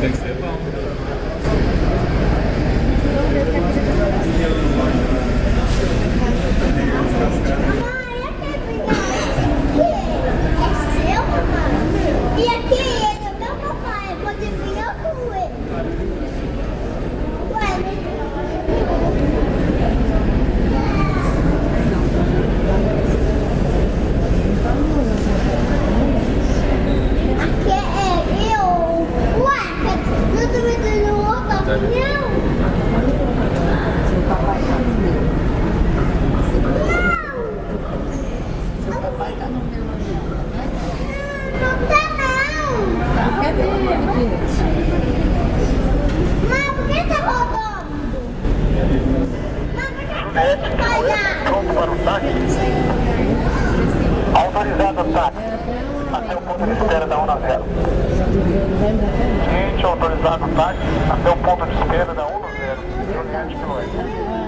Tem que ser bom. E aqui ele é meu papai, pode vir eu com ele. Aqui é eu. Ué, não tô me dando outra opinião? Seu papai tá no meu. Seu papai tá no meu. Não tá não. Tá, quer ver, Mas por que tá rodando? Mas por que tá falhando? Pronto para o táxi. Autorizado o táxi. Até o ponto de espera da 1 a 0. Seguinte, autorizado o táxi. Até o ponto de espera da 1 a 0. Juliette Quilômetro.